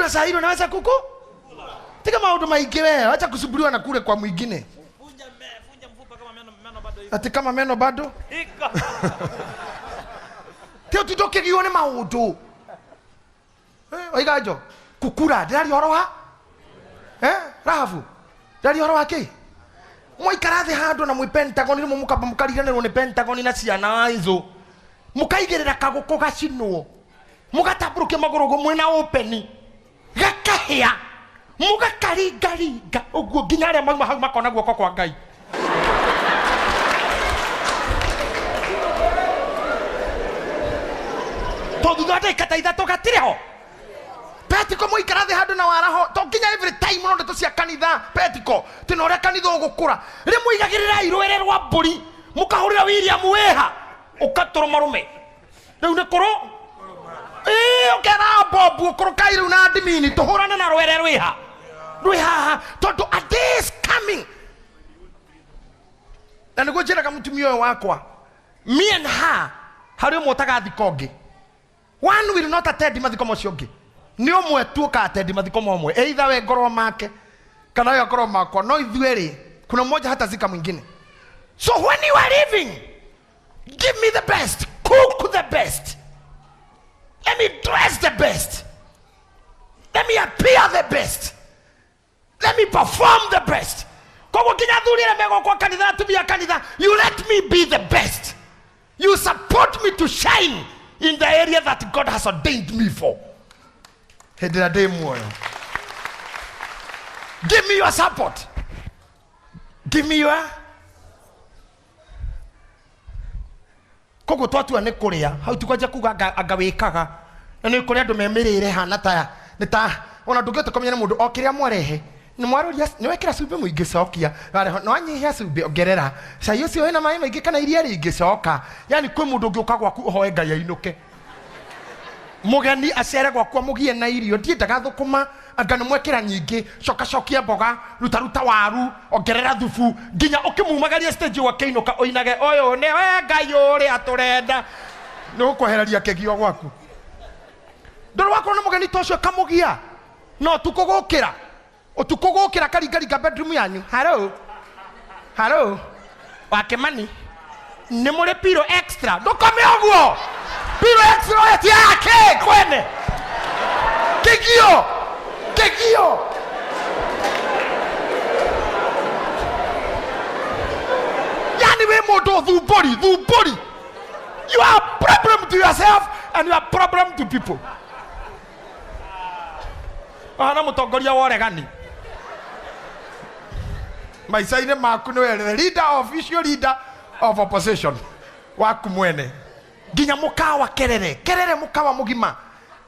na saa hilo unaweza kuku? Tika maundu maingi wewe, acha kusubuliwa na kule kwa mwingine. Funja mfupa kama meno bado iko. Ati kama meno bado? Iko. Tio tutoke gione maundu. Oigajo, kukura ndari horoha? Rahabu. Ndari horoha ki? Moikarathi handu na mwi Pentagon ni mumukaba mukariganirwo ni Pentagon na ciana izo. Mukaigirira kaguko gacinwo. Mugatamburuke maguru go mwena open. Gakahia. Mugakarigaringa uguo nginya aria mauma hau makona guoko kwa Ngai. Todo dode kataitha to gatireho. Petiko muikarathi handu na waraho to nginya every time no ndeto cia kanitha Petiko tino ria kanitha ugukura ri muigagirira irwere rwa mburi mukahurira William weha ukatoro marume riu ne koro ukera bobu koro kairu na adimini tuhurane na rwere rwiha todo a day is coming na niguo njiraga mutumia uyu wakwa me and her hari motaga thikogi one will not attend mathiko macio ngi ni omwe tuoka attend mathiko momwe either we ngoro make kana yo ngoro makwa no ithueri kuna mmoja hata zika mwingine. So when you are living, give me the best, cook the best, let me dress the best, let me appear the best, let me perform the best. You let me be the best. You support me to shine in the area that God has ordained me for. Give me your support. Give me your Koko twatu ane kuria hau tukaja kuga agawikaga na ni kuria ndumemirire hana ta nita ona ndungete komenya mundu okiria mwarehe ni mwaruria ni wekira cumbi muingi cokia no anyihia cumbi ongerera cai ucio wina mai maingi kana iria ringi coka yani kwi mundu ngiuka gwaku hoe Ngai ainuke mugeni acere gwakwa mugie na irio ndiendaga thukuma anga nimwekira nyingi cokia mboga ruta waru ongerera thufu nginya ukimumagaria stage wa keinuka oinage oyo ne we Ngai uri aturenda no kwehereria kegio gwaku ndoro wako na mugeni tocio kamugia no tukugukira utukugukira karingaringa bedroom yanyu hello wakemani ni muri piro extra ndukome oguo piro extra eti yake kwene kegio yani we modo dhubori you are a problem to yourself and you are a problem to people. Ana mutongoria woregani maisaine maku no the leader official leader of opposition waku mwene nginya mukawa kerere mukawa mugima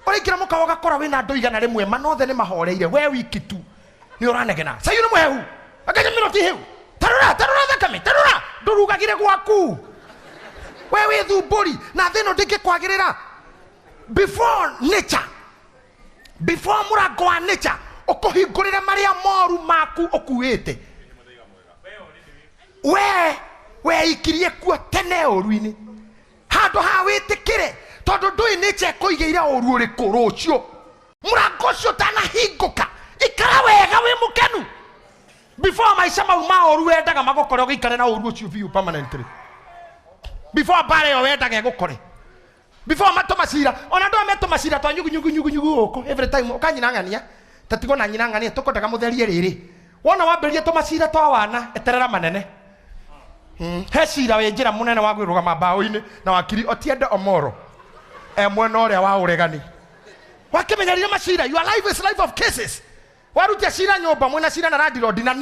orikira mukawa gakora wina ndoiga na rimwe manothe ni mahoreire we wiki tu ni uranegena sayu ni mwehu akaje minoti heu tarura thakame tarura ndurugagire gwaku wewe thuburi na thino ndingikwagirira before nature before murango wa nature ukuhingurire maria moru maku ukuite we ikirie kuo tene oruini handu ha witikire tondu ndui nature kuigeira oru uri kurucio murango cio tana hinguka ikara wega wi mukenu before maisha ma oru wendaga magokore gikare na oru cio biu permanently before bare yo wendaga gukore before matomacira ona ndo metomacira twa nyugu oko every time ukanyinangania tatigo na nyinangania tukodaga mutherie riri wona wamberie tomacira twa wana eterera manene he cira we njira munene wa gwiruga mabao-ini na wakiri Otiende Omoro mwena uria wa uregani wakimenyarire macira your life is life of cases warutia cira nyumba mwena cira na landlord na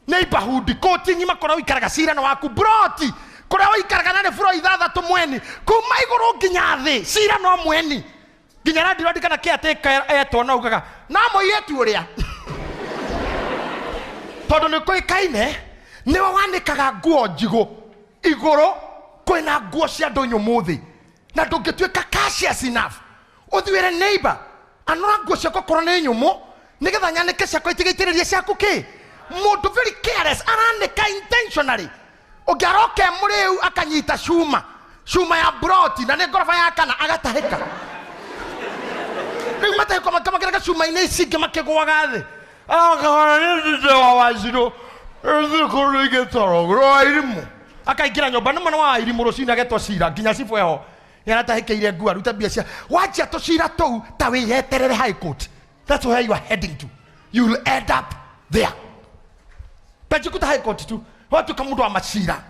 neighborhood koti nyima kora wikaraga cira na waku broti kora wikaraga na furo ithathatu mweni kuma iguru nginya thi cira no mweni nginya landlord kana caretaker etwo na ugaga na moyetu uria tondu ni koikaine niwe wanikaga nguo njigo iguru kwina nguo cia ndonyo muthi na ndungituika cautious enough uthiwire neighbor anora nguo ciako korwo ni nyumu nigetha nyanike ciako itigaitiririe ciaku ki mundu very careless aranika intentionally ugaroke muriu akanyita shuma ya broti na ni ngorofa ya kana agatahika riu matahiko makamagera makĩgwĩra cuma-inĩ ici ingĩ makĩgwaga thĩ akahana nĩ ndĩ wa Wanjirũ ĩthikũrũ igĩtorogorwo irimũ akaingĩra nyũmba nĩ mwana wa irimũ rũcinĩ agetwo cira nginya cibũ eho nĩaratahĩkĩire nguo aruta mbia cia wanjia tũcira tũu ta wĩyeterere high court. That's where you are heading to. You'll end up there. Pejikuta high court tu watuka mũndũ wa macira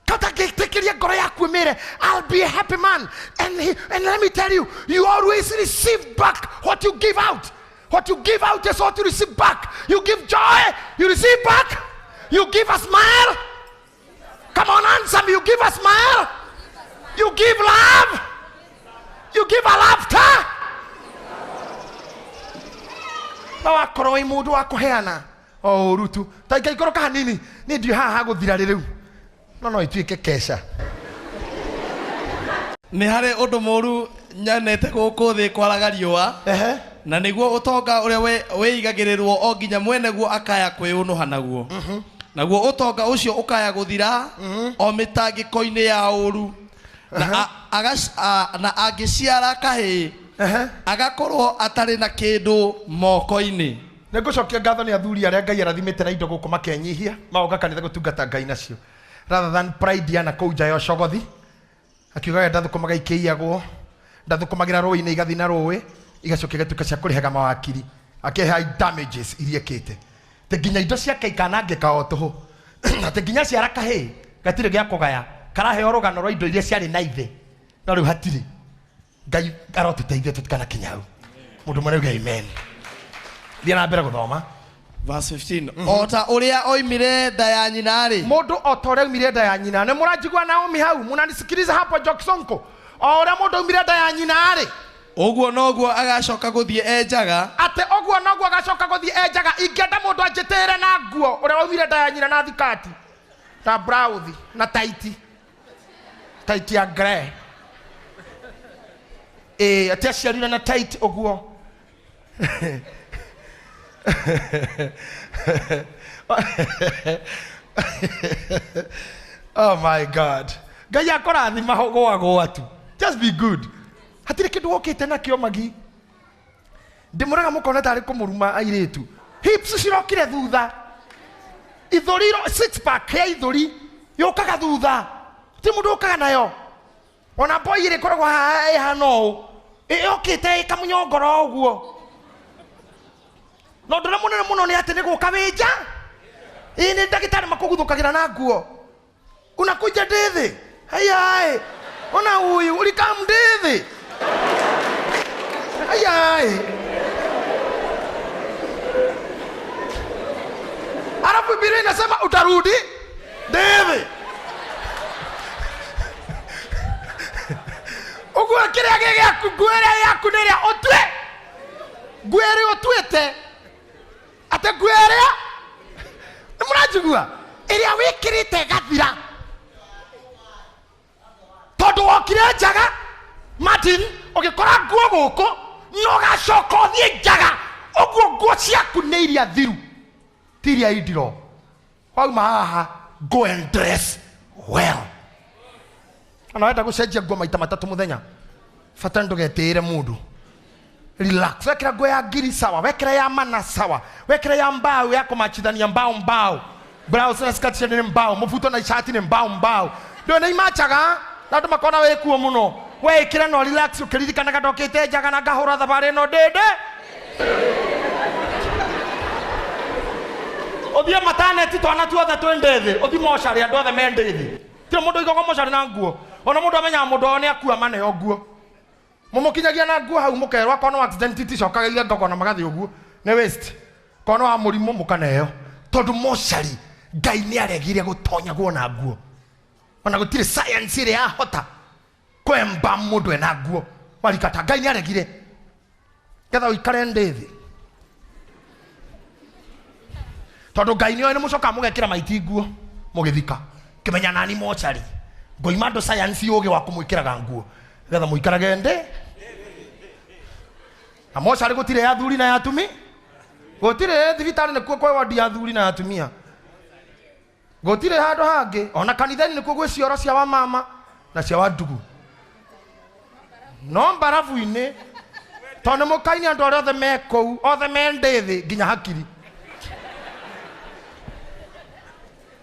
kata gĩtĩkĩria ngoro yaku ĩmĩre I'll be a happy man and let me tell you, you always receive back what you give out. What you give out is what you receive back. You give joy, you receive back. You give a smile. Come on, answer me. You give a smile. You give love. You give a laughter. Na wakorwo mũndũ wa kũheana o rutu ta ingĩkorwo kanini nĩ ndio haha gũthira rĩu no ituĩke kesha. Nĩ harĩ ũndũ mũru nyanete gũkũ thĩ kwaraga riũa na nĩguo ũtonga ũrĩa wĩigagĩrĩrwo o nginya mweneguo akaya kwĩũnũha naguo naguo ũtonga ũcio ũkaya gũthira o mĩtangĩko-inĩ ya ũru na angĩciara kahĩĩ agakorwo atarĩ na kĩndũ moko-inĩ. Nĩngũcokia ngatho nĩ athuri arĩa Ngai arathimĩte na indo gũkũ makenyihia magoka kanitha gũtungata Ngai nacio rather than pride ya na kũu nja ya ũcogothi akiugaga ndathũkũmaga ikĩiyagwo ndathũkũmagĩra rũĩ-inĩ igathiĩ na rũĩ igacokia gatuĩka cia kũrĩhaga mawakiri akĩha damages iria ekĩte te nginya indo ciake ikanangĩka o tũhũ te nginya ciara kahĩĩ gatirĩ gĩa kũgaya karaheo rũgano rwa indo iria ciarĩ na ithe no rĩu hatirĩ. Ngai arotũteithia tũtikanakinya hau. Mũndũ mwana uge amen. Thiĩ na mbere gũthoma verse 15. Ota ũrĩa oimire nda ya nyina rĩ. Mũndũ ota ũrĩa oimire nda ya nyina. Nĩ mũranjigua Naomi hau mũnanisikiliza hapo Joksonko. O ũrĩa mũndũ oimire nda ya nyina rĩ. Ũguo noguo agacoka gũthiĩ enjaga. Ate ũguo noguo agacoka gũthiĩ enjaga. Ingĩenda mũndũ anjĩtĩre na nguo ũrĩa oimire nda ya nyina na thikati na blouse na taiti ya grey. Ati aciarire na tight ũguo. Oh my God. Ngai akũrathima gũagũa tu. Just be good. Hatirĩ kĩndũ wokĩte nakĩo magi. Ndĩmũraga mũkona tarĩ kũmũruma airĩtu. Hips cirokire thutha. Ithũri six pack ya ithũri yũkaga thutha. Ti mũndũ ũkaga nayo. Ona boy ĩrĩ koragwo hahana ũũ. Yũkĩte ĩkamũnyongora ũguo. No ndũrĩa mũnene mũno nĩ atĩ nĩ gũka wĩnja. Nĩ ndagĩtarĩ makũguthũkagĩra na nguo. Unakuja ndĩthĩ. Hayai. Ona huyu ulikam ndĩthĩ. Hayai. Alafu Biblia inasema utarudi ndĩthĩ. Uguo kĩrĩa gĩaku nguĩrĩa yaku nĩrĩa ũtue. Nguĩrĩa ũtuĩte. Ate nguĩrĩa. Nĩ mũranjigua? Ĩrĩa wĩkĩrĩte gathira. Tondũ wokire njaga Martin ũgĩkora nguo gũkũ no gacoka ũthiĩ njaga. Ũguo nguo ciaku nĩ iria thiru. Ti iria indiro. Wauma haha go and dress well. Ana wenda gũcenjia nguo maita matatũ mũthenya. Bata ndũgetĩĩre mũndũ. Relax. Wekĩra nguo ya ngiri sawa, wekĩra ya mana sawa, wekĩra ya mbao ya kũmachithania mbao. Blouse na skirt ni mbao, mũbuto na shati ni mbao. Ndio nĩ imachaga. Na andũ makona wĩ kuo mũno. Wekĩra no relax ũkĩririkanaga ndokĩte njaga na ngahũra thabarĩ no ndĩndĩ. Ũthiĩ mataneti twana tuothe twende thĩ. Ũthiĩ mocarĩ andũ othe mende thĩ. Ti mũndũ igagwo mocarĩ na nguo. Ona mũndũ amenyaga mũndũ nĩ akua maneo nguo. Mũmũkinyagia na nguo hau mũkerwo akorwo accident ti cokageria ngoko na magathi ũguo. Nĩ waste. Kono wa mũrimũ mũkaneo. Tondũ mocarĩ Ngai nĩ aregire gũtonya guona nguo. Ona gũtirĩ science ĩrĩa yahota kwemba mũndũ ena nguo. Walikata Ngai nĩ aregire. Getha ũikare ndĩthĩ. Tondũ Ngai nĩ oĩ nĩ mũcoka mũgekĩra maiti nguo mũgĩthika. Kĩmenya nani mocarĩ. Ngoima andũ science yũgĩ wa kũmwĩkĩraga nguo. Getha mũikarage ndĩ. Na mocarĩ gũtirĩ ya thuri na ya atumi. Gũtirĩ thibitarĩ nĩkuo kwa wadi ya thuri na atumia. Gũtirĩ handũ hangĩ. Ona kanitha-inĩ nĩkuo gwĩ cioro cia wa mama na cia wa ndugu. No mbarabu-inĩ Tondu mukaini andu aria othe mekou othe mendithi nginya hakiri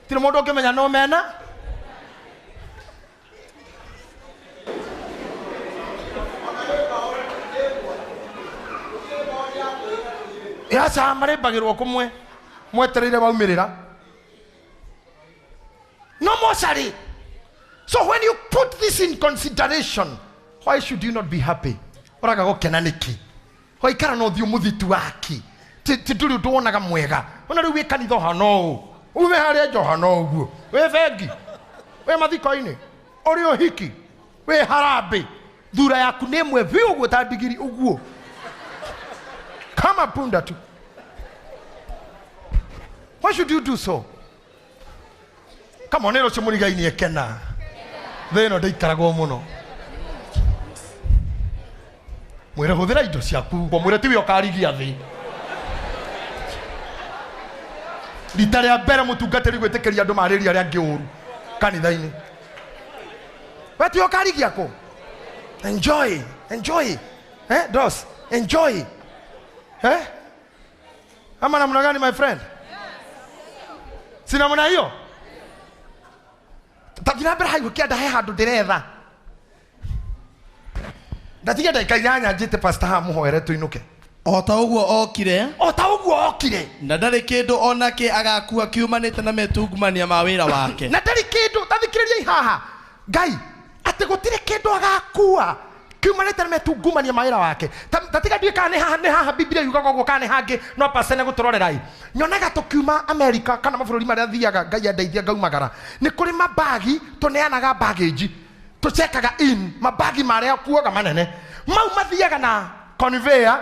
tiri mundu ukimenya no mena yasa marembagirwo kumwe mwetereire baumirira no more sorry. So when you put this in consideration, why should you not be happy? Oraga gukena niki hoikara no thiu muthitu waki tinduri nduonaga mwega ona riu wi kanitha hano uwe haria johano uguo we vengi we mathiko-ini uri uhiki we harambe thura yaku ni mwe vi uguo ta digiri uguo kama punda tu. Why should you do so? Come on, ero chimurigaini ekena theno ndaikaragwo muno mwire huthira indo ciaku ngo mwire tiwe ukarigia thi rita ria mbere mutungatiri gwitikiria andu mariria ria ngiuru kanitha-ini we tiwe ukarigia ko enjoy dos enjoy ama namna gani my friend? Sina mwana hiyo tathira mbere haigu kianda he handu ndiretha ndatiga ndeka inyanya njite pastor ha muhoere tuinuke ota uguo okire na ndari kindu onake agakua kiumanite na metungumania ma wira wake na ndari kindu tathikiriria haha ngai ati gutire kindu agakua kiumanite na metungumania ma wira wake tatiga ndie kana ne haha biblia yugaga uguo kana hangi no pasene guturorerai nyonaga tukiuma America kana mabũrũri marĩa thiaga ngai andeithia ngaumagara ni kuri mabagi tuneanaga baggage tuchekaga in mabagi marĩa kuoga manene mau mathiaga na conveyor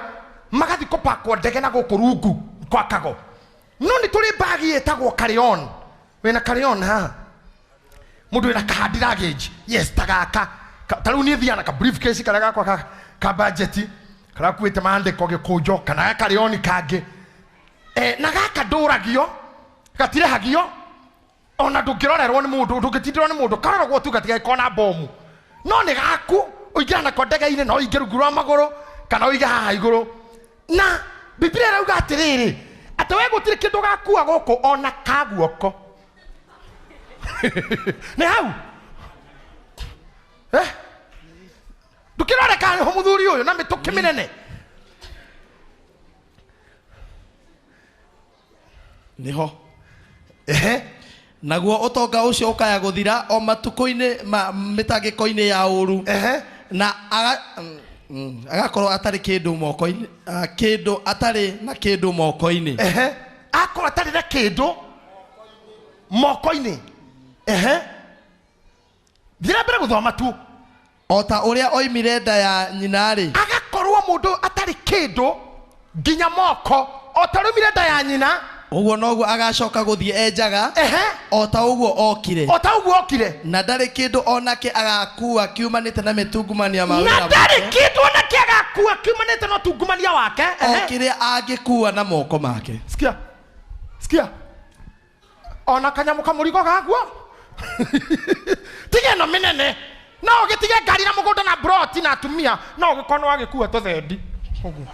magathi kupakwo ndege na gũkũ rungu kwa kago no ni turi bagi etagwo carry-on wena carry-on ha mundu wena card luggage yes tagaka taru ni thiana ka briefcase kara gakwa ka budget kara kuite maandiko gikujo kana carry-on kange na gaka nduragio gatire hagio ona ndungirorerwo ni mundu ndungitindirwo ni mundu karorwo tu gatiga ikona bomu no ni gaku uingira na kodega-ini no uingire rungu rwa maguru kana uige haha iguru na biblia irauga atiriri ati we gutire kindu gakua guku ona kaguoko ni hau ndukiroreka ho muthuri uyu na mituki minene niho naguo utonga ucio ukaya guthira o matuko-ini mitangiko-ini ya uru na agakorwo atari kindu moko-ini kindu atari na kindu moko-ini akorwo atari na kindu moko-ini thira mbere guthoma tu ota uria oimire nda ya nyinari agakorwo mundu atari kindu nginya moko otarumire nda ya nyina uguo noguo agacoka guthie enjaga ota uguo okire na ndari kindu onake agakua kiumanite na mitungumania ma wira wake na ndari kindu onake agakua kiumanite na mitungumania wake okire agikua na moko make sikia ona kanyamu kamurigo gaguo tige no minene no gitige ngari na mugunda na broti na atumia no gikono agikua tuthendi uguo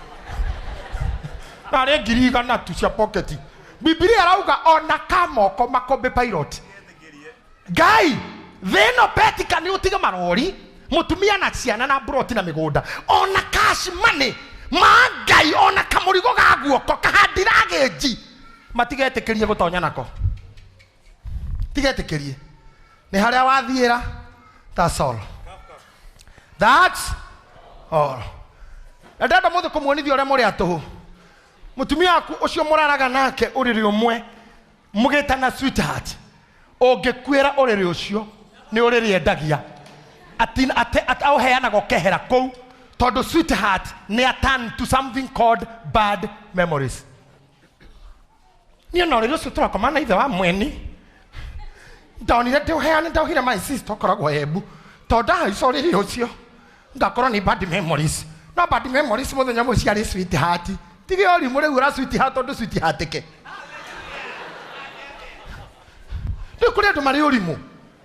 na ngiri igana tu cia pocket biblia arauga ona kamoko makombe pilot guy theno petika ni utiga marori mutumia na ciana na broti na migunda ona cash money mangai ona kamurigo gaguoko kahandirageji matigetekerie gutonya nako tigetekerie ni haria wathiira that's all ndenda muthe kumuonithia uria muri atuhu mutumia aku ucio muraraga nake uriri umwe mugitana sweetheart ungikwira uriri ucio ni uriri endagia ati auheana gokehera kou tondu sweetheart ni a turn to something called bad memories ni no uriri ucio turakomana ithe wa mweni ndonire ndiuheane ndauhire my sister okoragwo ebu tondu haica uriri ucio ngakorwo ni bad memories no bad memories muthenya muciari sweetheart tige ori mure ura sweetheart tondu sweetheart ke ndio kule ndo mari urimu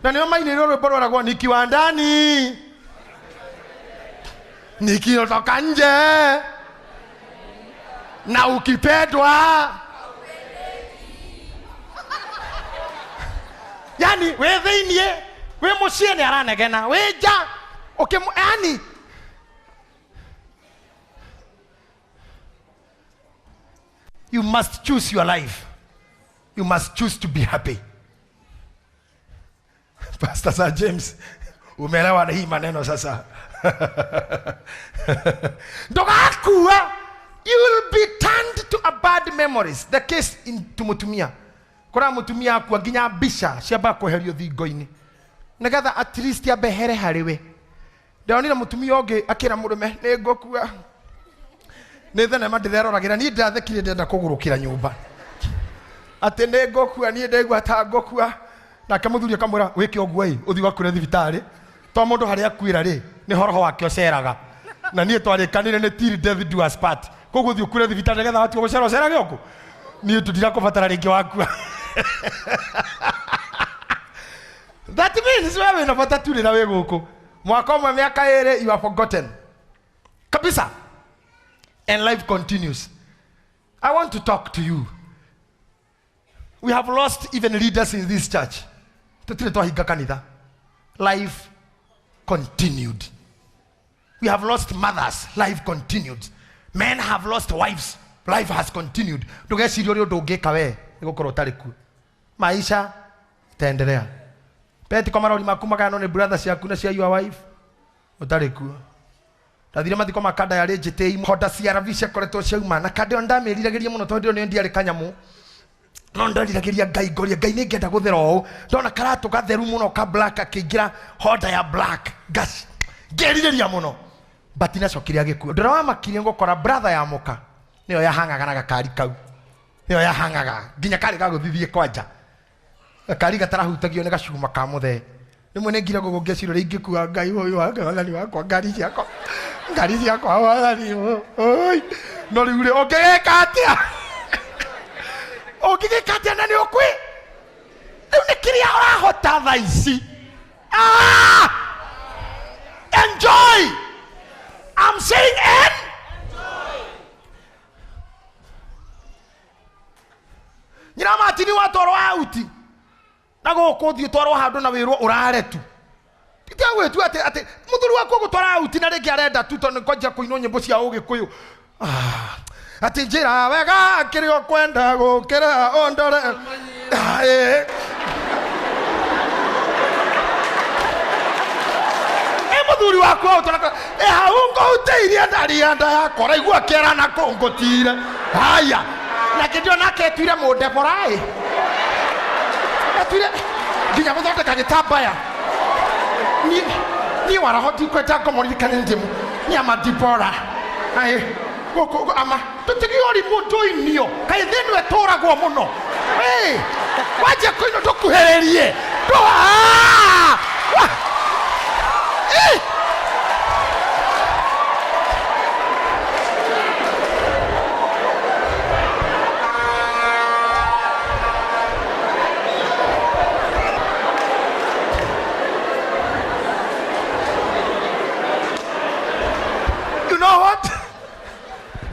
na nio maini roro boro ragwa niki wa ndani nikitoka nje na ukipendwa. Yani we theinie we mucie ni aranegena we ja yani you must choose your life. You must choose to be happy. Pastor Sir James, umeelewa na hii maneno sasa? Ndogakuwa, you will be turned to a bad memories. The case in tumutumia. Kora mutumia kwa ginya bisha ciaba kweherio thingo-ini. Nigetha at least ya behere hariwe. Ndonira mutumia onge akira murume ni ngokua. Ni thenema ndĩreroragĩra ni ndathekire ndenda kũgũrũkĩra nyũmba. Ati ni ngokua ni ndegwa ta ngokua. Na kamũthuri akamwĩra wĩke ũguo ĩ ũthi wakũre thibitarĩ. To mũndũ harĩa akuĩra rĩ ni horoho wake ũceraga. Na niĩ twarĩkanire nĩ till death do us part. Koguo thi ũkũre thibitarĩ nĩgetha watu ũcerage ũkũ. Niĩ tũtirakũbatara rĩngĩ wakua. That means wewe unapata tuli na wewe huko. Mwaka mwa miaka ile you are forgotten. Kabisa. And life continues. I want to talk to you. We have lost even leaders in this church. Life continued. We have lost mothers. Life continued. Men have lost wives. Life has continued. Maisha itaendelea. Peti kwa marori makumaga no ne brothers yaku na cia your wife. Utariku. Tathire mathiko makanda ya GITAHI hoda cia ravisha koretwo ciauma na kande onda merirageria muno tondu ni ndiari kanyamu. No ndarirageria Ngai ngoria Ngai ni ngenda guthera o. Ndona karatu gatheru muno ka black akigira hoda ya black. Gas. Ngerireria muno. Batina cokire agikuo. Ndora wa makire ngokora brother ya muka. Niyo yahangaga na gakari kau. Niyo yahangaga. Ginya kari gaguthithie kwanja. Kari gatarahutagio ni gacuma ka muthe. Nimwe nengira gugungia ciro ringikua Ngai uyu wanga wathani wakwa ngari ciakwa wathani oi no riure ogeka atia ogeka atia na ni okwi riu ni kiria urahota thaici enjoy. I'm saying enjoy. Nyina matini watoro auti nago kothi utwaro handu na wirwo urare tu titagwe tu ate muthuri wako gutwara uti na ringi arenda tu tondu koja kuinwo nyimbo cia ugikuyu ati njira wega kirio kwenda gukira ondore muthuri wako utwara haungo uteirie ndarianda yakora igua kera na kongotire haya na kidio nake twire munde borai atire ginya muthonde kagitambaya ni warahoti kweta komorikane ndimu ni amadibora ai goko ama tutigiori mundo inio kai thenu etoragwo muno waje koino tukuhererie do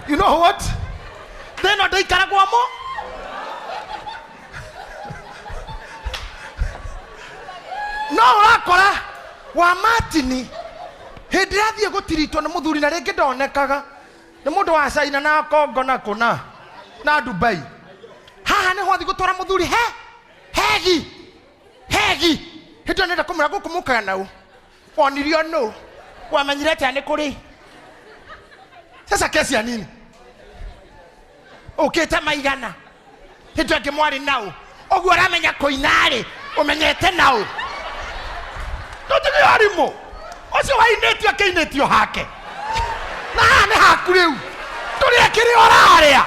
You know what? Then I Karagwamo. No, Rakora, Wamatini. Hedradia go tirito na muthuri na rege ndonekaga. Ni mundu wa caina na Kongo na kuna. Na Dubai. Haha ni hothi gutwara muthuri Hegi. Hito nenda kumura gukumuka nau. Onirio no. Wamenyire tani kuri. Sasa kesi ya nini? Ukita maigana. Hito yake mwari nao. Ogu aramenya koinari. Umenyete nao. Notigi arimo. Osi wa inetio ke inetio hake. Na ne hakuriu. Turi akiri oraria.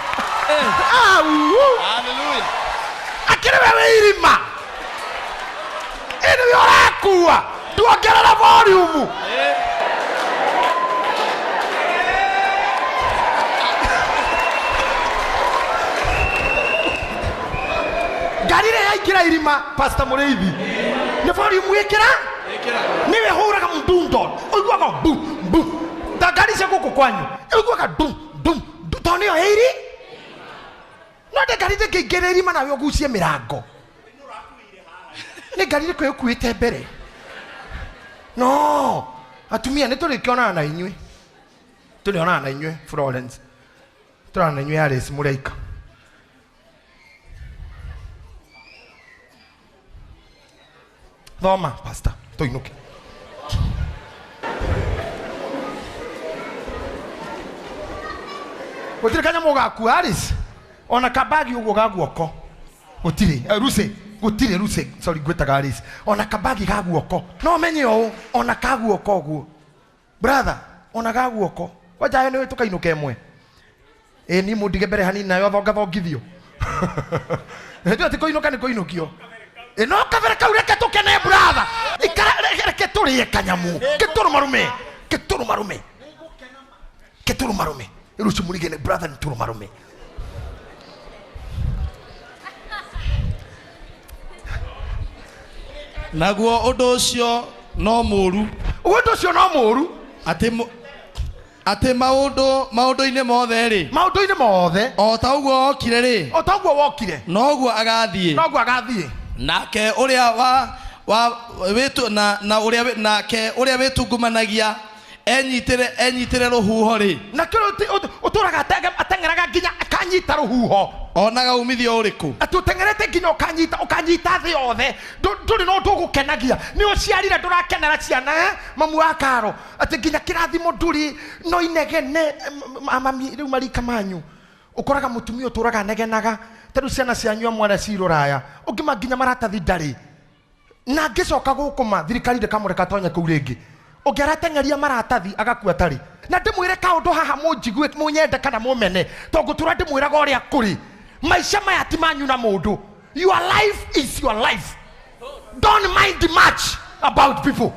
Hallelujah. Akiri wewe irima. Ini yorakua. Tuongerera volume. Garire yaikira irima Pastor Mureithi. Ne volume wekera? Niwe huraga mdundo. Oigwaga bu. Da gari kwanyu iguaga dum toni yo hiri no de garide kigereri mana yo gucie mirango ni garide ko yokuite mbere no atumia ni turikiona na inywe turiona na inywe Florence turana na inywe Alice Mureika thoma pastor toinuke gutire kanya mugaku Alice ona kabagi ugo gaguoko gutire ruse sorry gwetaga Alice ona kabagi gaguoko no menye o ona kaguoko guo brother ona gaguoko waja ni tukainuke emwe ni mundige mbere hanini nayo thongithio ndio ati koinuka ni koinukio no kabere kaureke tukene brother ikareke turiye kanyamu keturu marume rusu murigene brother ni turu marume naguo undu ucio no muru ati maundu-ini mothe ri o ta uguo wokire noguo agathie nake uria witu na uria witungumanagia enyitire ruhuho ri na kiro uturaga atengeraga nginya akanyita ruhuho onaga umithio uriku atutengerete nginya ukanyita thi yothe nduri no ndugukenagia ni uciarire ndurakenera ciana mamu wa Karo ati nginya kirathimo nduri no inegene amami riu marika manyu ukoraga mutumia uturaga negenaga tadu ciana cianyu amwana ciruraya ungima nginya maratathi ndari na ngicoka gukuma thirikari ndikamureka tonye kuu ringi ungeratengeria maratathi agakua tari na ndimwire kaundu haha munjigue munyende kana mumene tongutura ndimwiraga uria kuri maisha maya ti manyu na mundu your life is your life don't mind much about people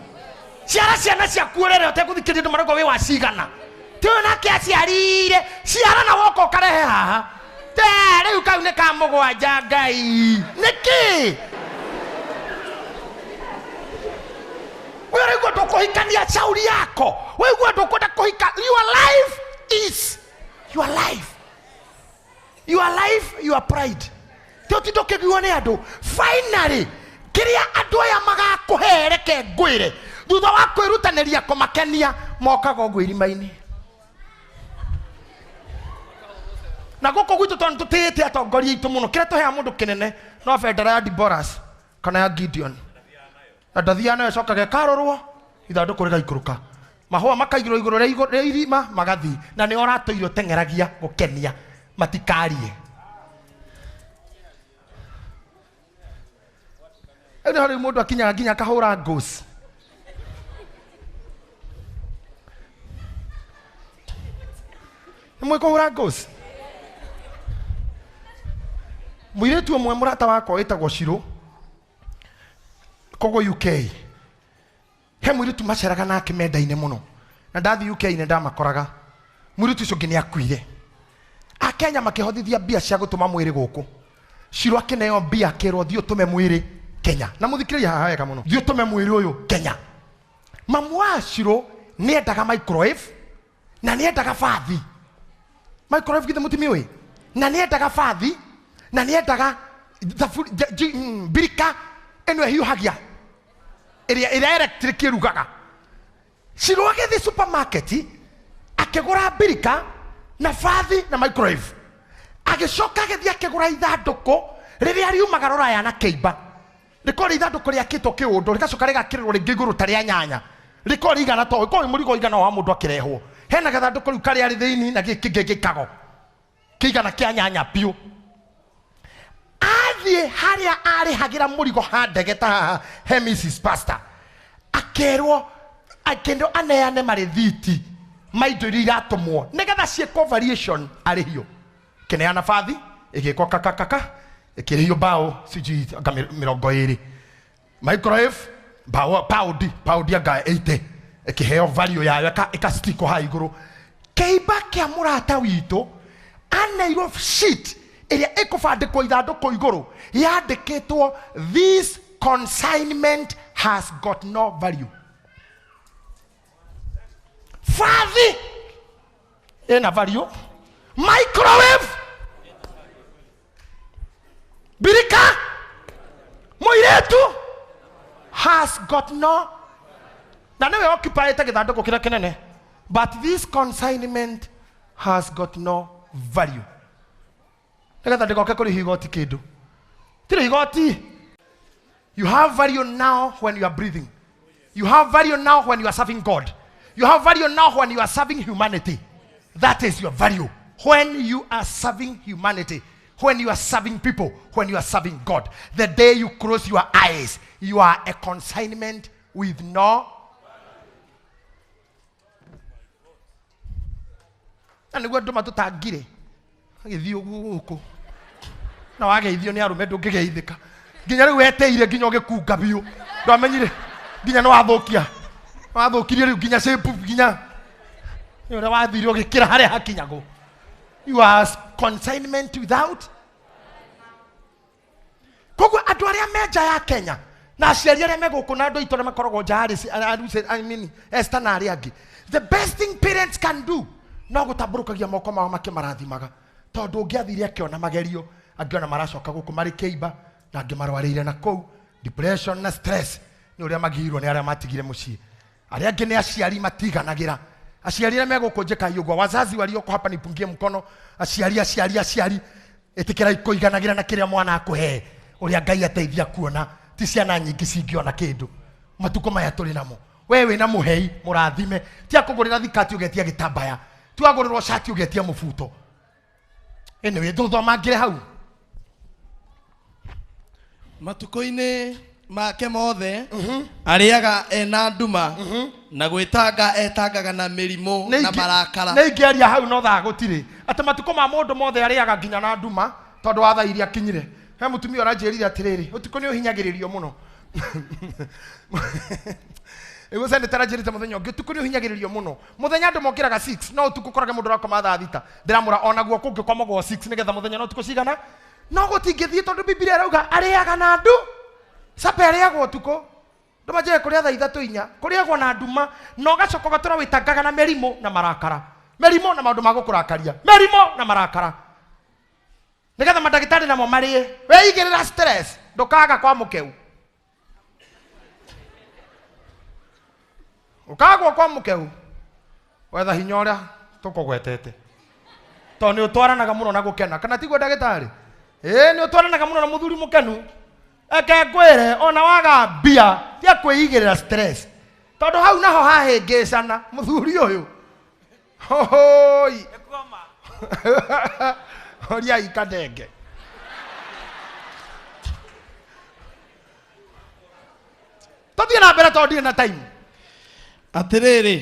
ciana ciakuorere utekuthikiria ndu marauga wi wa cigana ti onake aciarire ciara na woko karehe haha riu kau ni ka mugwanja ngai niki wewe uko kuhikania shauri yako wewe uko kuhika your life is your life your pride totitoke gione ando finally kiria andu aya magakuhereke ngwire thutha wa kwirutanĩria kumakenia mokaga ũguo irima-inĩ na gũkũ gwitũ tondũ tũtĩĩte atongoria aitũ mũno kĩrĩa tũhea mũndũ kĩnene no bendera ya Diboras kana ya Gideon na ndathiaga nayo cokaga ĩkarorwo ithandũkũ rĩgaikũrũka mahũa makaigĩrwo igũrũ rĩa irima magathi na nĩ ũratũire ũteng'eragia gũkenia matikarie ene hari mũndũ akinyaga nginya akahũra ngũci nĩmũĩ kũhũra ngũci mũirĩtu ũmwe mũrata wakwa wĩtagwo Shirũ kogo UK he mũirĩtu maceraga nake menda-inĩ mũno na ndathi UK nĩ ndamakoraga mũirĩtu ũcio ngĩ nĩ akuire Akenya makĩhothithia mbia cia gũtũma mwĩrĩ gũkũ Shirũ akĩneo mbia akĩrwo thiĩ ũtũme mwĩrĩ Kenya na mũthikĩrĩria haha wega mũno thiĩ ũtũme mwĩrĩ ũyũ Kenya mamu wa Shirũ nĩ endaga microwave na nĩ endaga bathi microwave githĩ mũtimiũĩ na nĩ endaga bathi na nĩ endaga birika ĩno ĩhiũhagia ĩrĩa electric ĩrugaga Shirũ agĩthiĩ supermarket akĩgũra birika na bathi na microwave agĩcoka agĩthiĩ akĩgũra ithandũkũ rĩrĩa riumaga Rũraya na Kĩimba rĩkorwo ithandũkũ rĩakĩtwo kĩũndũ rĩgacoka rĩgakĩrĩrwo rĩngĩ igũrũ ta rĩa nyanya rĩkorwo rĩigana to ĩkorwo mũrigo igana wa mũndũ akĩrehwo hena gathandũkũ rĩu karĩa rĩ thĩinĩ na kĩngĩ gĩkago kĩigana kĩa nyanya piũ athiĩ harĩa arĩhagĩra mũrigo ha ndege ta haha he Mrs. Pastor akerwo akĩndwo aneane marĩthiti ma indo iria iratũmwo nĩgetha ciĩkwo variation arĩhio kĩneana bathi ĩgĩkwo kakakaka ĩkĩrĩhio bao sijui anga 20 microwave bao paundi anga 80 ĩkĩheo value yayo ĩkastikwo ha igũrũ Kĩimba kĩa mũrata witũ aneirwo sheet ĩrĩa ĩkũbandĩkwo ithandũkũ igũrũ yandĩkĩtwo this consignment has got no value bathi ina value. Microwave birika moiretu has got no. Na newe occupy ite githandũkũ kĩrĩa kĩnene, but this consignment has got no value. Negetha ndĩgoke kũrĩha igoti kĩndũ. Tire igoti. You have value now when you are breathing. You have value now when you are serving God. You have value now when you are serving humanity. That is your value. When you are serving humanity, when you are serving people, when you are serving God. The day you close your eyes, you are a consignment with no. And we don't tutagire. Agithio guku. Na wageithio ni arume ndũngĩgeithĩka. Nginya rĩu weteire nginya ũgĩkunga biũ. Ndwamenyire nginya nĩ wathũkia. Wathũkirie rĩu nginya shape nginya. Nĩ ũrĩa wathire ũgĩkĩra harĩa hakinyagwo. You are consignment without. Koguo andũ arĩa menja ya Kenya na aciari arĩa megũkũ na andũ aitũ arĩa makoragwo nja harĩ Esther na arĩa angĩ. The best thing parents can do no gũtambũrũkagia moko mao makĩmarathimaga. Tondũ ũngĩathire akĩona magerio, angĩona maracoka gũkũ marĩ kĩimba na angĩ marwarĩire na kũu, depression na stress nĩ ũrĩa magirwo nĩ arĩa matigire mũciĩ. Arĩa angĩ nĩ aciari matiganagĩra. Aciari arĩa megũkũ njĩkai ũguo, wazazi walioko hapa nipungie mkono. Aciari ĩtĩkĩrai kũiganagĩra na kĩrĩa mwana akũhe, ũrĩa Ngai ateithia kuona. Ti ciana nyingĩ cingĩona kĩndũ. Matukũ maya tũrĩ namo. Wewe na mũhei mũrathime, ti akũgũrĩra thikati ũgetia gĩtambaya, ti wagũrĩrwo shati ũgetia mũbuto. Anyway, thũthoma ngĩre hau. Matukũ-inĩ make mothe arĩaga ena nduma na gwĩtanga etangaga na mĩrimũ na marakara. Nĩ ingĩaria hau no thaa gũtirĩ. Atĩ matukũ ma mũndũ mothe arĩaga nginya na nduma tondũ wa thaa iria kinyire. He mũtumia ũranjĩrire atĩrĩrĩ, ũtukũ nĩ ũhinyagĩrĩrio mũno. Ego sende tarajirite muthenya ũngĩ, ũtukũ nĩ ũhinyagĩrĩrio mũno. Muthenya andũ mokĩraga 6 no ũtukũ korage mũndũ arakoma thaa thita. Ndĩramũra ona guo kũngĩ komagwo 6 nĩgetha muthenya no ũtukũ cigana. No gũtingĩthiĩ tondũ Biblia irauga arĩaga na ndu. Sape arĩagwo ũtukũ. Ndũmanjĩre kũrĩa thaa ithatũ inya. Kũrĩagwo na nduma na ũgacoka ũgatũra wĩtangaga na mĩrimũ na marakara. Mĩrimũ na maũndũ ma gũkũrakaria. Mĩrimũ na marakara. Nĩgetha mandagĩtarĩ namo marĩe. Weigĩrĩra stress. Ndũkaga kwa mũkeu. Ukagwo kwa mũkeu. Wetha hinya ũrĩa tũkũgwetete. Tondũ nĩ ũtwaranaga mũno na gũkena. Kana tiguo ndagĩtarĩ? Nĩ ũtwaranaga mũno na mũthuri mũkenu. Eke ngwĩre ona waga mbia ti kwĩigĩrĩra stress. Tondũ hau naho hahĩngĩcana mũthuri ũyũ. Hoi. Horia ikadenge. Tũthiĩ na mbere tondũ ndirĩ na time. Atĩrĩrĩ,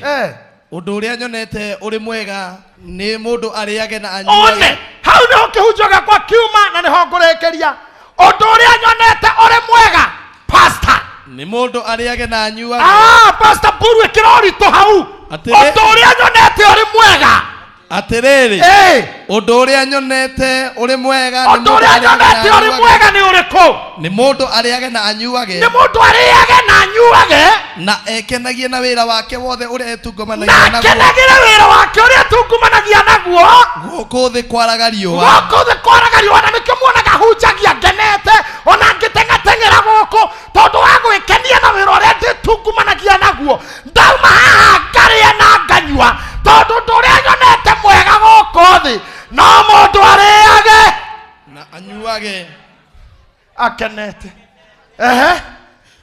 ũndũ ũrĩa nyonete ũrĩ mwega nĩ mũndũ arĩage na anyuage. Hau nĩho kĩhunjio gĩakwa kiuma na nĩho ngũrĩkĩria. Ũndũ ũrĩa nyonete ũrĩ mwega, pastor, nĩ mũndũ arĩage na anyuage. Pastor Buru ĩkĩra ũritũ hau. Ũndũ ũrĩa nyonete ũrĩ mwega. Atĩrĩrĩ, ũndũ ũrĩa nyonete ũrĩ mwega nĩ mũndũ ũrĩkũ? Nĩ mũndũ arĩage na anyuage. Nĩ mũndũ arĩage na anyuage. Na ekenagie na wĩra wake wothe ũrĩa etungumanagia naguo. Na ekenagĩre wĩra wake ũrĩa etungumanagia naguo. Gũkũ thĩ kwaraga riũa. Gũkũ thĩ kwaraga riũa na nĩkĩo muonaga hunjagia ngenete ona ngĩteng'ateng'era gũkũ tondũ wa gwĩkenia na wĩra ũrĩa ndĩtungumanagia naguo. Ndauma haha ngarĩa na nganyua tondũ ũndũ ũrĩa nyonete mwega gũkũ thĩ no mũndũ arĩage na anyuage akenete.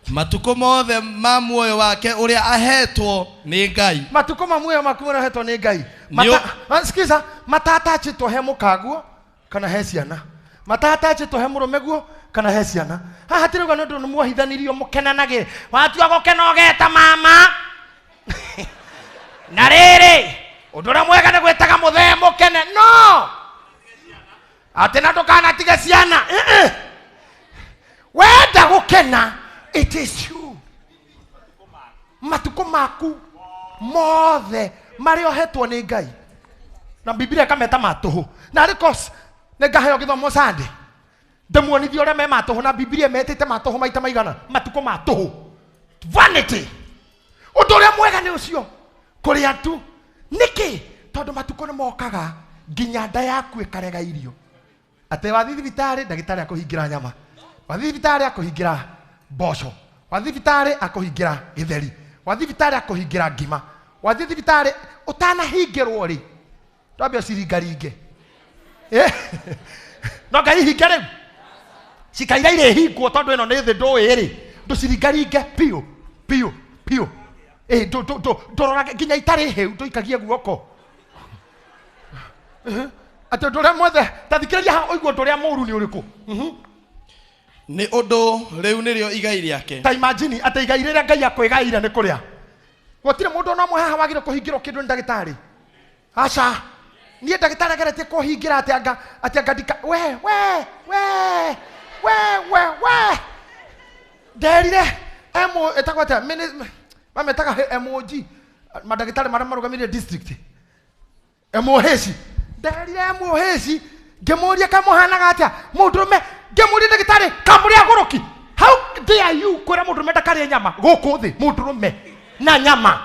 Matukũ mothe ma muoyo wake ũrĩa ahetwo nĩ Ngai. Matukũ ma muoyo maku ũrĩa ahetwo nĩ Ngai. Sikiza, matatachĩtwo he mũkaguo kana he ciana. Matatachĩtwo he mũrũme guo kana he ciana. Haha tirauga nĩ ũndũ nĩ muohithanirio mũkenanagĩre. Watua gũkena ũgeta mama. Na rĩrĩ, ũndũ ũrĩa mwega nĩ gwĩtaga mũthee mũkene. No! Atĩ na ndũkanatige ciana. Wenda gũkena, it is you. Matukũ maku mothe marĩ ohetwo nĩ Ngai. Na Biblia kameta matũhũ. Na rĩkos nĩ ngaheo gĩthomo Sunday. Ndĩmuonithia ũrĩa me matũhũ na Biblia metĩte matũhũ maita maigana. Matukũ matũhũ. Vanity. Ũndũ ũrĩa mwega nĩ ũcio. Kũrĩa tu. Nĩkĩ tondu matuko ni mokaga nginya nda yaku ikarega irio ate wathi thibitari ndagitari akuhingira nyama wathi thibitari akuhingira mboco wathi thibitari akuhingira githeri wathi thibitari akuhingira ngima wathi thibitari utanahingirwo ri twambia ciringaringe no ngai hinge riu cikaira ire hingwo tondu ino ni thi ndui ri nduciringaringe piu piu piu ndororage nginya itari heu nduikagie guoko ati nduria mwethe tathikiriria ha oiguo nduria muru ni uriku ni undu riu nirio igai riake ta imagine ati igai riria ngai akwigaire ni kuria gutire mundu no mwe haha wagire kuhingirwo kindu ni ndagitari aca nie ndagitari ageretie kuhingira ati anga ndika we derire emo etagwata mametaga emoji madagitari mara marugamire district emohesi derire emohesi ngemuria kamuhanaga atia mundume ngemuria ndagitari kamuria goroki how dare you kwera mundume ndakari nyama guku thi mundume na nyama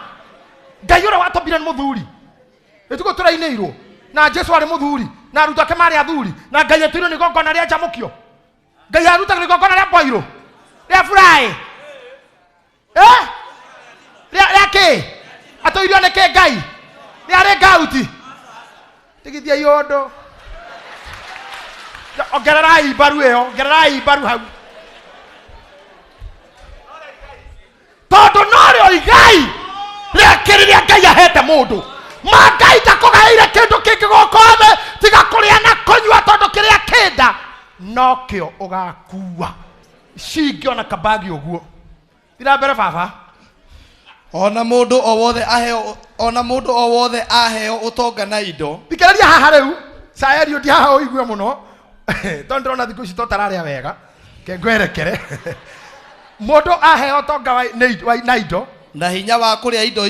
ngayura watobire muthuri etuko turainirwo na Jesu ari muthuri na aruta ke mari athuri na ngai twiro ni gongona ria jamukio ngai aruta ni gongona ria boiro ria fry ria ke atoirio ne ke ngai ria re gauti tigithia yondo ongererai baru eo ongererai baru hau tondu norio igai ria kiriria ngai ahete mundu magai takugaire kindu kingi gukothe tiga kuria na kunyua tondu kiria kenda nokio ugakua cingio na kabagi uguo ira mbere baba ona mundu o wothe aheo utonga na indo thikiriria haha riu saerio ndi haha uigue muno tondu ndona thiku ici totararia wega ke ngwerekere mundu aheo utonga na indo na hinya wa kuria indo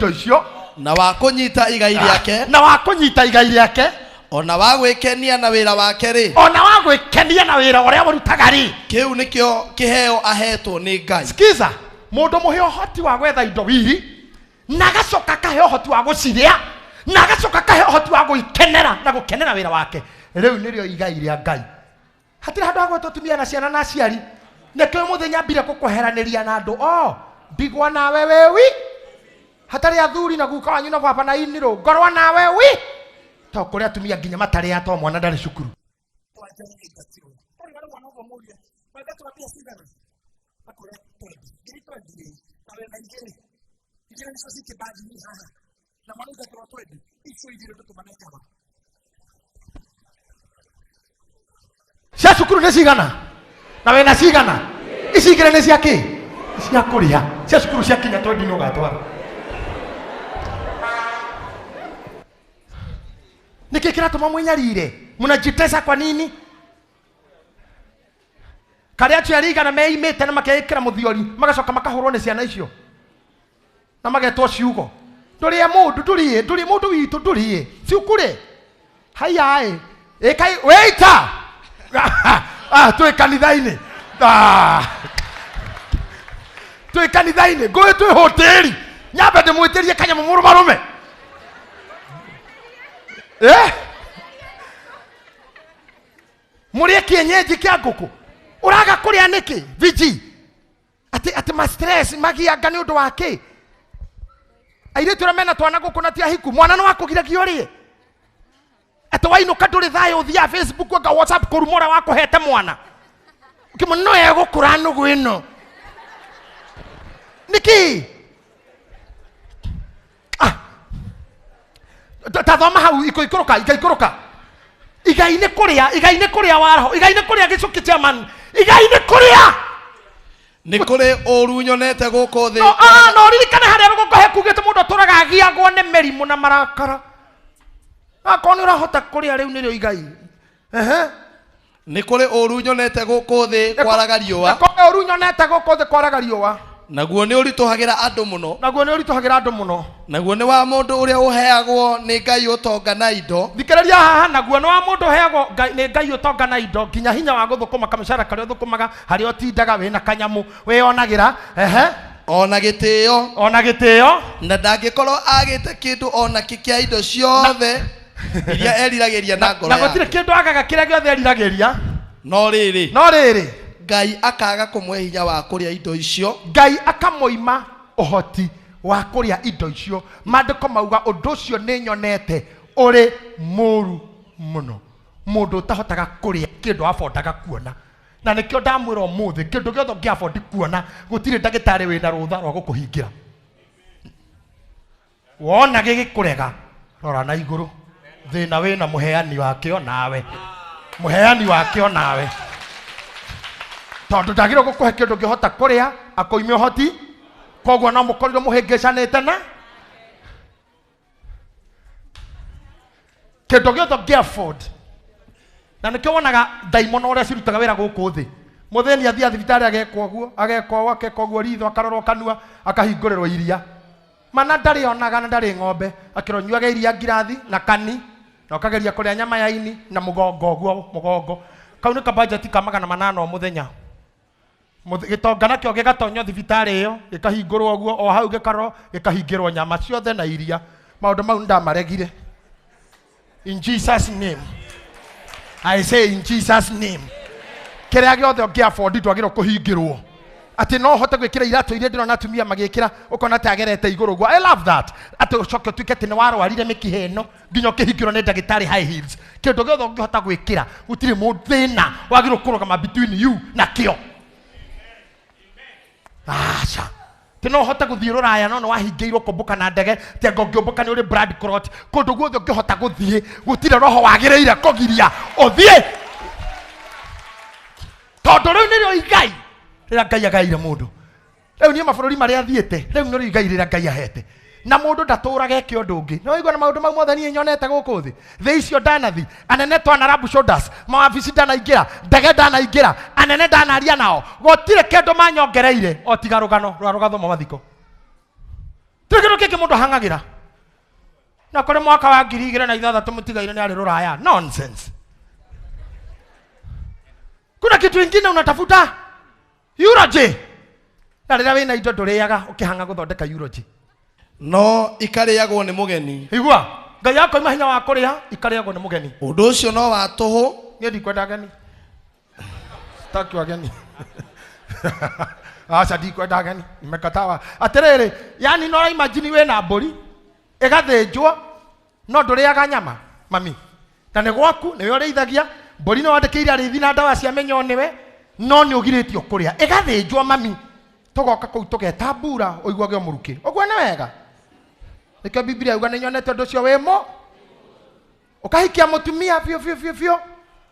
icio na wa kunyita igai riake ona wa gwikenia na wira wake ri uria murutaga ri kiu nikio kiheo ahetwo ni ngai skiza mundu muheo hoti wa gwetha indo wiri na gacoka kaheo hoti wa guciria na gacoka kaheo hoti wa guikenera na gukenera wira wake riu nirio igai ria ngai hatira handu ha gwetwo tumia na ciana na aciari nekio muthenya mbire gukuheraniria na andu ndigwa nawe wewi hatari athuri na guka wanyu na baba na iniro ngorwa nawe wi to kuria atumia nginya matari ato mwana ndari cukuru cia cukuru ni cigana na wena cigana ici igire ni cia ki cia kuria cia cukuru cia kinya twendi ni ugatwara niki kiratuma mwinyarire mnajitesa kwa nini karia aciari na meimite na makeikira muthiori magacoka makahurwo ni ciana icio na magetwo ciugo ndurie mundu ndurie mundu witu ndurie ciukure haya ekai weita twi kanitha-ini twi kanitha-ini ngui twi hoteli nyambe ndimwitirie kanyamu murumarume murie kienyeji kia nguku uraga kuria niki viji ati ma stress magianga ni undu wake aire turamena twana nguku na tia hiku mwana no akugiragia urie ati wainuka nduri thayo thia Facebook nga WhatsApp kurumora wako hete mwana kimuno ego kuranu gwino niki tathoma hau ikaikuruka igai ni kuria waraho igai ni kuria gicuki chairman igai ni kuria ni kuri oru nyonete guko thi no ririkane haria guko he kugite mundu turaga giagwo ni merimu na marakara akoni urahota kuria riu nirio igai ni kuri oru nyonete guko thi kwaraga riua naguo ni urituhagira andu muno naguo ni wa mundu uria uheagwo ni ngai utonga na indo thikiriria haha naguo ni wa mundu uheagwo ni ngai utonga na indo nginya hinya wa guthukuma kamishara karia uthukumaga haria utindaga wina kanyamu weyonagira ona gitio na ndangĩkorwo agĩte kĩndũ ona kĩkĩa indo ciothe iria eriragĩria na ngoro yake. Na gũtirĩ kĩndũ agaga kĩrĩa gĩothe eriragĩria. No rĩrĩ Ngai akaga kũmũhe hinya wa kũrĩa indo icio. Ngai akamoima ũhoti wa kũrĩa indo icio. Maandĩko mauga ũndũ ũcio nĩ nyonete ũrĩ mũru mũno. Mũndũ ũtahotaga kũrĩa kĩndũ afondaga kuona. Na nĩkĩo ndamwĩra ũmũthĩ kĩndũ gĩothe ũngĩafondi kuona gũtirĩ ndagĩtarĩ wĩna rũtha rwa gũkũhingĩra. Wona gĩgĩkũrega rora na igũrũ. Thĩna wĩna mũheani wakĩo nawe. Mũheani wakĩo nawe. Tondũ ndagĩrĩirwo gũkũhe kĩndũ ũngĩhota kũrĩa akũime ũhoti. Koguo no mũkorirwo mũhĩngĩcanĩte na kĩndũ gĩothe ũngĩafford. Na nĩkĩo wonaga ndaimono ũrĩa cirutaga wĩra gũkũ thĩ. Mũthĩni athiĩ thibitarĩ agekwo ũguo ritho akarorwo kanua akahingũrĩrwo iria. Mana ndarĩ onaga na ndarĩ ng'ombe akĩronyuaga iria ngirathi na kani na ũkageria kũrĩa nyama ya ini na mũgongo. Kau nĩ kabajeti ka 800 o mũthenya. Gĩtonga nakĩo gĩgatonyo thibitarĩ ĩyo gĩkahingũrwo ũguo o hau gĩkarwo gĩkahingĩrwo nyama ciothe na iria. Maũndũ mau ndamaregire. In Jesus name. I say in Jesus name. Kĩrĩa gĩothe ũngĩafondi twagĩrĩirwo kũhingĩrwo. Atĩ no hote gwĩkĩra iratũ iria ndĩrona atumia magĩkĩra ũkona ta agerete igũrũ ũguo. I love that. Atĩ ũcoke ũtuĩke atĩ nĩ warwarire mĩkiha ĩno nginya ũkĩhingĩrwo nĩ ndagĩtarĩ high heels. Kĩndũ gĩothe ũngĩhota gwĩkĩra gũtirĩ mũndũ thĩna wagĩrĩirwo kũrũgama between you na kĩo. Acha. Tino hota gũthiĩ rũraya no wahingĩirwo kũmbũka na ndege tengo ngĩũmbũka nĩ ũrĩ Brad Crot kũndũ guothe ũngĩhota gũthiĩ gũtirĩ roho wagĩrĩire kũgiria ũthiĩ. Tondũ rĩu nĩrĩo igai rĩrĩa Ngai agaire mũndũ. Rĩu niĩ mabũrũri marĩa athiĩte rĩu nĩrĩo igai rĩrĩa Ngai ahete. Na mũndũ ndatũraga eke ũndũ ũngĩ. No igua na maũndũ mau mothe niĩ nyonete gũkũ thĩ. Thĩ icio ndanathi anene twana rabu shoulders mawabici ndanaingĩra ndege ndanaingĩra anene ndanaria nao gũtirĩ kĩndũ manyongereire o tiga rũgano rwa rũgatho mathiko. Tũkĩrwo kĩngĩ mũndũ hang'agĩra. Na kũrĩ mwaka wa 2006 mũtigaire nĩ arĩ rũraya. Nonsense. Kuna kitu kingine unatafuta eulogy. Na rĩrĩa wĩna indo ndũrĩaga ũkĩhanga gũthondeka eulogy. No ikarĩagwo nĩ mũgeni. Igua Ngai yako ima hinya wa kũrĩa ikarĩagwo nĩ mũgeni. Ũndũ ũcio no wa tũhũ. Niĩ ndikwenda ageni. Sitaki wageni. Acha ndikwenda ageni. Nimekatawa. Atĩrĩrĩ, yani no imagine wĩna mbũri ĩgathĩnjwo no ndũrĩaga nyama mami. Na nĩ gwaku nĩwe ũrĩithagia mbũri no wandĩkĩire arĩithi na ndawa cia mĩnyoo nĩwe no nĩ ũgirĩtio kũrĩa. Ĩgathĩnjwo mami. Tũgoka kũu tũgeta mbura ũiguage mũrukĩ. Ũguo nĩ wega. Nĩkĩo Biblia yuga nĩ nyonete ũndũ ũcio wĩmo. Ũkahikia mũtumia biũ.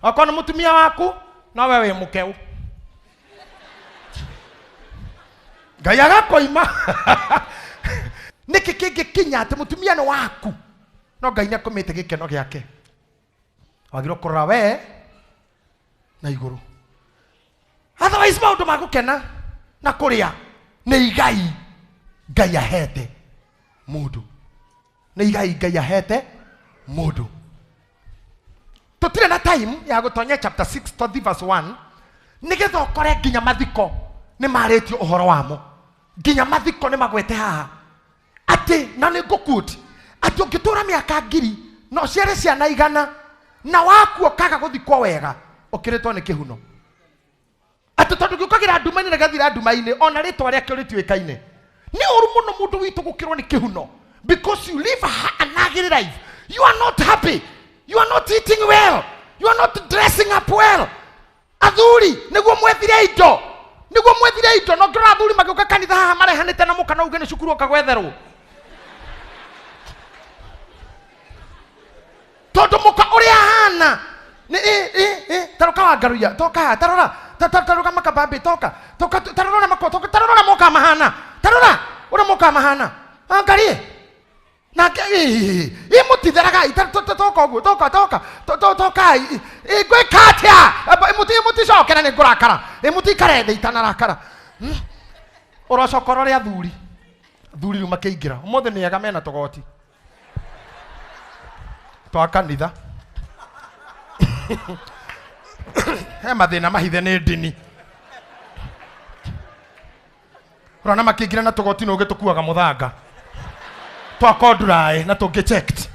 Akorwo nĩ mũtumia waku no we wĩ mũkeu. Ngai agakũima. Nĩkĩ kĩngĩkinya atĩ mũtumia nĩ waku no Ngai nĩakũmĩte gĩkeno gĩake. Wagĩrĩirwo kũrora we na igũrũ. Otherwise maũndũ ma gũkena na kũrĩa nĩ igai Ngai ahete mũndũ. Nĩ igai Ngai ahete mũndũ. Tũtirĩ na time ya gũtonya chapter 6 to verse 1 nĩgetha ũkore nginya mathiko nĩ marĩtio ũhoro wamo. Nginya mathiko nĩ magwete haha. Atĩ na nĩ ngũquote atĩ ũngĩtũra mĩaka 1000 no ciarĩ ciana 100 na waku ũkaga gũthikwo wega ũkĩrĩtwo nĩ kĩhuno. Atĩ tondũ gĩũkagĩra nduma-inĩ na gathira nduma-inĩ ona rĩtwa rĩake rĩtuĩkaine. Nĩ ũru mũno mũndũ witũ gũkĩrwo nĩ kĩhuno because you live an ugly life. You are not happy. You are not eating well. You are not dressing up well. Athuri nĩguo mwethire indo. Nĩguo mwethire indo no ngĩrora athuri magĩũka kanitha haha marehanĩte na mũka no uge nĩ cukuru ũkagwetherwo. Tondũ mũka ũrĩa hana taroka wa ngaruia toka tarora makabambe toka tarora moka mahana tarora ura moka mahana angalie na imutitheraga toka uguo toka gwikatia imuti cokera nĩ ngũrakara imuti karende itanarakara ũrocokora rĩa athuri rĩu makĩingĩra ũmũthĩ nĩ ega mena tũgoti twa kanitha. He mathĩna mahithe nĩ ndini. Rona makingira na tugoti no gitukuaga muthanga. Twakondurae na tungi-checked.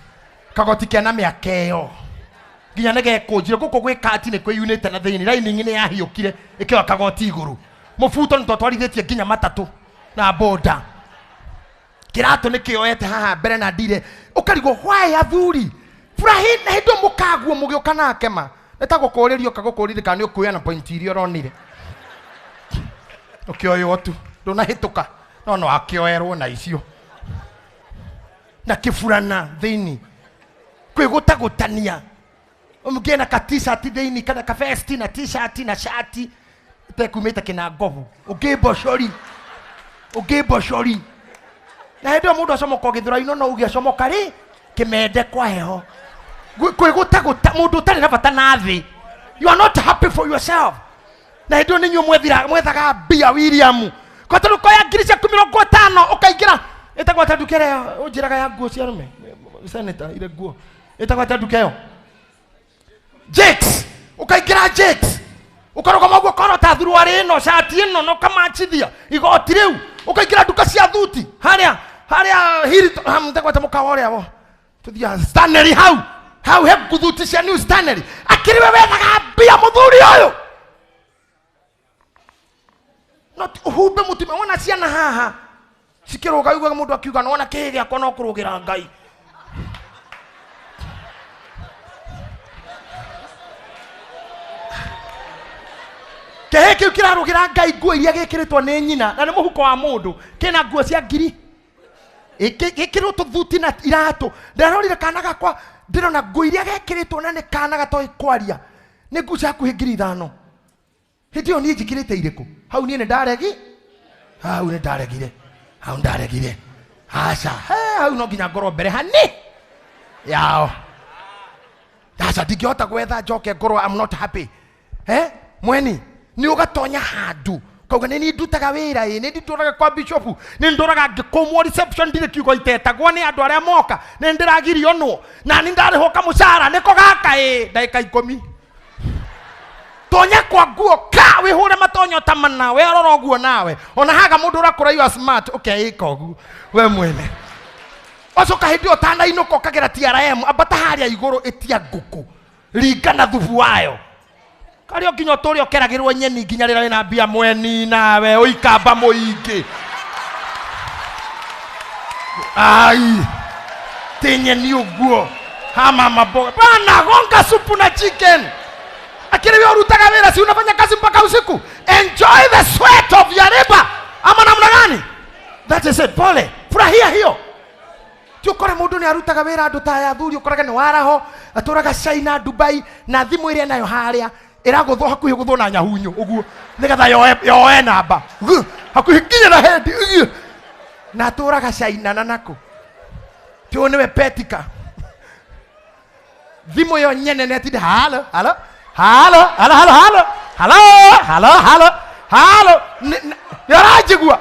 Kagoti kena miakeo. Nginya nege kunjire guko gwi kati ni kwiyunite na thini lining ni yahiukire ikiwa kagoti iguru. Mufuto ni twatwarithitie nginya matatu na boda. Kirato nikioete haha mbere na ndire ukarigo why athuri. Furahi na hindo mukaguo mugioka nake ma. Nitagukuririo kagukuririka ni ukuya na point irio ronire. Ukioyo tu ndunahituka no akioerwo na icio. Na kifurana thini kwigutagutania umgena ka t-shirt thini kana ka vest na t-shirt na shati tekumita kina ngovu ugiboshori na hendo mundu acomoka githura-ino no ugi acomoka ri kimende kwa heho kwigutaguta mundu tari na bata na thi. You are not happy for yourself. Na hendo ni nyu mwethaga bia William kwa tondu koya ngiri cia 50 ukaingira etagwa tandukere unjiraga ya nguo cia rume senator ile nguo etagwa tandukeo Jakes ukaingira Jakes ukaroga maguo korota thuru ari no shati ino no kamachithia igoti riu ukaingira duka cia thuti haria hiri hamtegwa tamukawa ria wo tuthia Stanley hau he guthuti cia new Stanley akiriwe wethaga bia muthuri uyu not hube mutima wona ciana haha sikiroga yuga mundu akiuga nona kige akono kurugira Ngai keheke kirarugira Ngai nguo iria gikiritwo ni nyina na ni muhuko wa mundu kina nguo cia ngiri ikiro tuthuti na iratu ndarorire kana gakwa ndirona nguo iria gikiritwo na ni kana gatoi kwaria ni nguo cia kuhingiri 5 hidio ni njikirite iriku hau ni ndaregi hau ni ndaregire hau ndaregire aca hau no nginya ngoro mbere hani yao aca ndingihota gwetha njoke ngoro I'm not happy mweni ni ugatonya handu kauga ni ndutaga wira ni nditoraga kwa bishop ni ndoraga ngikomo reception ndire kiugo itetagwo ni andu aria moka ni ndiragirio no na ni ndarihoka mucara niko gaka ndagika 10 tonya kwa nguo ka wihure matonyo tamana we roro guo nawe ona haga mundu urakura you are smart okay ikogu we mwene osoka hindio tana inuko kagira TRM abata haria iguru etia nguku ringa na thubu wayo kario nginyo turi okeragirwo nyeni nginya rira na mbia mweni nawe uikamba muingi ai tenye ni uguo hama maboga bana gonga supu na chicken akiri urutaga wira si unafanya kazi mpaka usiku enjoy the sweat of your labor ama namna gani that is it pole furahia hiyo tukore mundu ni arutaga wira andu ta ya thuri ukoraga ni waraho aturaga China Dubai na thimu iria nayo haria iragutho hakuhi gutho na nyahunyu uguo nigetha yoe namba hakuhi nginya na hendi na aturaga China na nako tio niwe petika thimu yo nyene netinde halo yarajigwa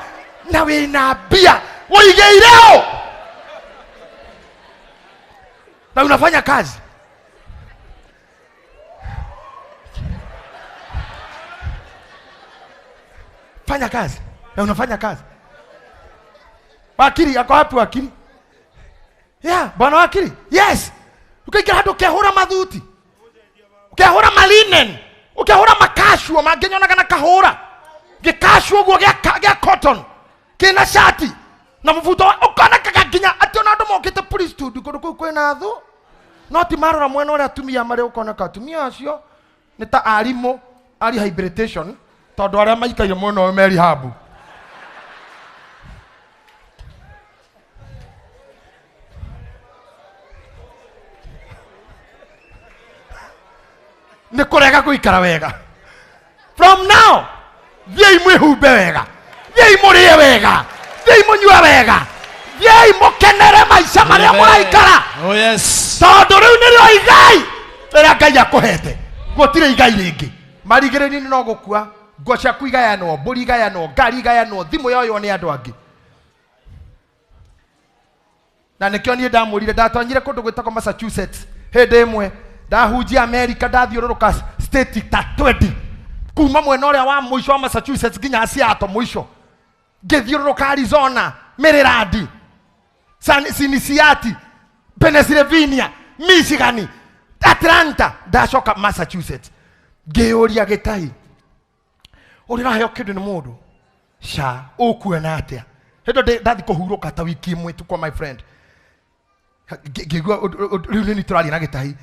na wina bia uigeireo na unafanya kazi fanya kazi na unafanya kazi wakili yako wapi wakili bwana wakili yes ukiingia hado kehura madhuti ukehura malinen ukehura makashua magenyo na kahura gikashua gwo gya cotton kina shati na mvuto ukana kagaginya ati ona ndo mokite priesthood kuko kwena thu no ti marora mwena ora atumia mari ukona ka atumia acio ni ta arimo ari hybridation tondu aria maikaire muno meri habu ni kurega kuikara wega from now thiei mwihumbe wega thiei murie wega thiei munyua wega thiei mukenere maica maria muraikara oh yes tondu riu nirio igai riria Ngai akuhete gutire igai ringi marigiriri no gukua ngo ciaku igayanwo mburi igayanwo ngari igayanwo thimu yoyo ni andu angi na nikio nie ndamurire ndatonyire kundu gwitako Massachusetts hindi imwe ndahunjia America ndathiururuka state ta 20 kuma mwena uria wa muico wa Massachusetts nginya Seattle muico ngithiururuka Arizona, Maryland, Cincinnati, Pennsylvania, Michigan, Atlanta, ndacoka Massachusetts. Ngĩũria Gĩtahi, ũrĩraheo kĩndũ nĩ mũndũ sha ũkuona atĩa? Hĩndĩ ndathi kũhurũka ta wiki ĩmwe tu kwa my friend. Ngĩigua rĩu nĩ tũraria na Gĩtahi,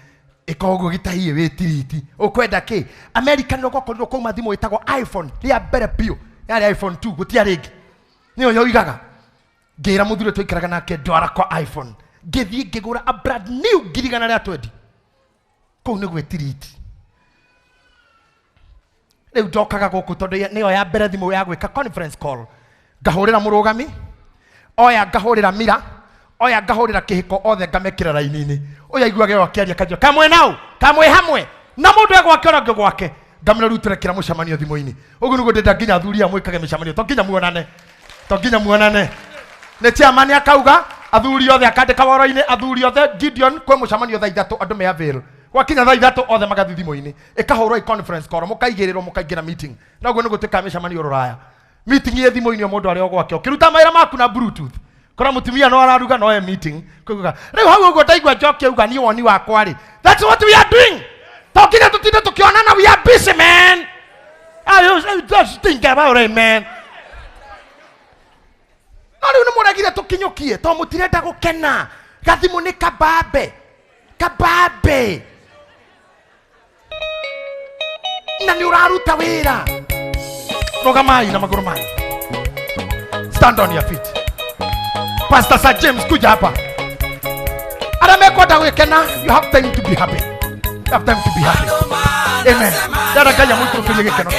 ĩkoguo Gĩtahi wĩtiriti ũkwenda kĩ? America nĩ gũkorwo kuma thimũ ĩtagwo iPhone ya mbere biũ, yarĩ iPhone 2 gũtiarĩ ĩngĩ, nĩyo yoigaga. Ngĩra mũthuri tũikaraga nake ndwara kwa iPhone, ngĩthiĩ ngĩgũra a brand new 120 kũu nĩ gwĩtiriti. Rĩu ndokaga gũkũ tondũ nĩyo ya mbere thimũ ya gwĩka conference call, ngahũrĩra mũrũgami, oya ngahũrĩra Mira, oya ngahũrĩra kĩhiko othe ngamekĩra raini-inĩ. Oya iguage wakĩaria kanjũ kamwe nao, kamwe hamwe na mũndũ egwake ona gwake, ngamĩra rutĩra kĩra mũcemanio thimũ-inĩ. Ũguo nĩguo ndĩnda nginya athuri a mwĩkage mĩcemanio, to nginya muonane. Nĩ chairman akauga athuri othe akandĩka woro-inĩ, athuri othe Gideon kwĩ mũcemanio thaa 3 andũ me avail. Wakinya thaa 3 othe magathi thimũ-inĩ, ĩkahũrwo conference call, mũkaigĩrĩrwo mũkaingĩra meeting. Na ũguo nĩgũtuĩka mĩcemanio rũraya. Meeting ĩ thimũ-inĩ o mũndũ arĩ o gwake, ũkĩruta mawĩra maku na bluetooth. Kora mutumia no araruga no meeting kuga riu hau ugo ndaigua njoke uga ni woni wakwa ri. That's what we are doing. Tokine tutinde tukionana, we are busy, man. I just think about it, man. No riu ni muragire tukinyukie to mutirenda gukena. Gathimu ni kabambe na ni uraruta wira. Rogamai na maguru mai. Stand on your feet. Pastor Sir James, kuja hapa. Aramekwenda gwikena, you have time to be happy. You have time to be happy. Amen. Dada kaya mwitu kwenye Gikeno.